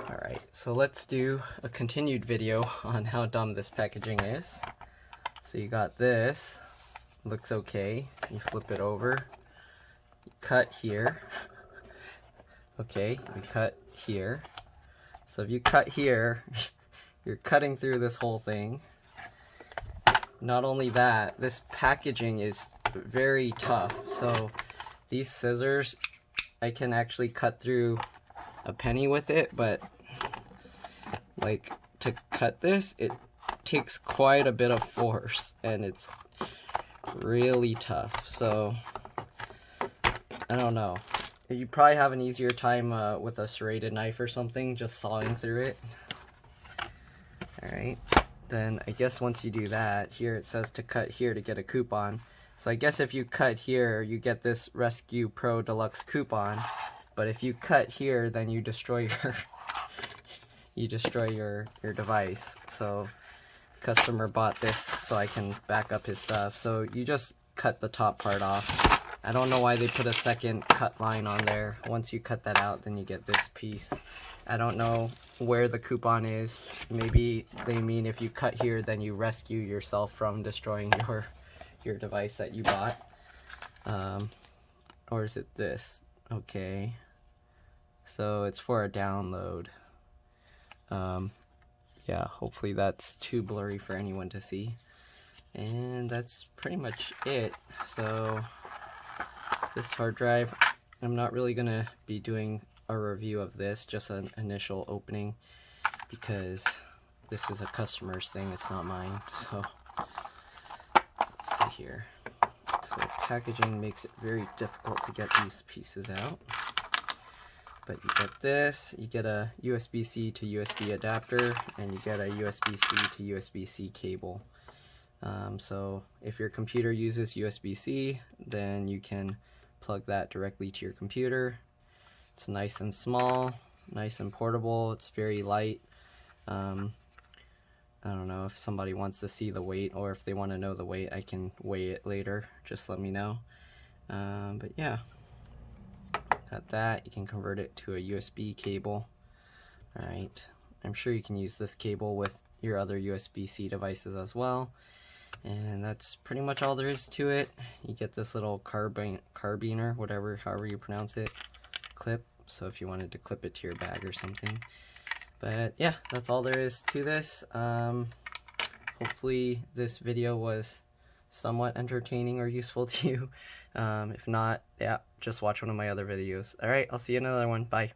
Alright, so let's do a continued video on how dumb this packaging is. So you got this, looks okay, you flip it over, you cut here, okay, we cut here. So if you cut here, you're cutting through this whole thing. Not only that, this packaging is very tough, so these scissors, I can actually cut through a penny with it, but like to cut this, it takes quite a bit of force and it's really tough. So I don't know, you probably have an easier time with a serrated knife or something, just sawing through it. Alright, then I guess once you do that, here it says to cut here to get a coupon. So I guess if you cut here, you get this Rescue Pro Deluxe coupon. But if you cut here, then you destroy your your device. So customer bought this so I can back up his stuff. So you just cut the top part off. I don't know why they put a second cut line on there. Once you cut that out, then you get this piece. I don't know where the coupon is. Maybe they mean if you cut here, then you rescue yourself from destroying your device that you bought. Or is it this? Okay, so it's for a download. Yeah, hopefully that's too blurry for anyone to see. And that's pretty much it. So this hard drive, I'm not really gonna be doing a review of this, just an initial opening, because this is a customer's thing, it's not mine. So let's see here. So packaging makes it very difficult to get these pieces out. But you get this, you get a USB-C to USB adapter, and you get a USB-C to USB-C cable. So if your computer uses USB-C, then you can plug that directly to your computer. It's nice and small, nice and portable, it's very light. I don't know if somebody wants to see the weight, or if they want to know the weight, I can weigh it later, just let me know. But yeah, got that. You can convert it to a USB cable. Alright, I'm sure you can use this cable with your other USB-C devices as well. And that's pretty much all there is to it. You get this little carbiner, whatever, however you pronounce it, clip, so if you wanted to clip it to your bag or something. But yeah, that's all there is to this. Hopefully this video was somewhat entertaining or useful to you. If not, yeah, just watch one of my other videos. Alright, I'll see you in another one. Bye.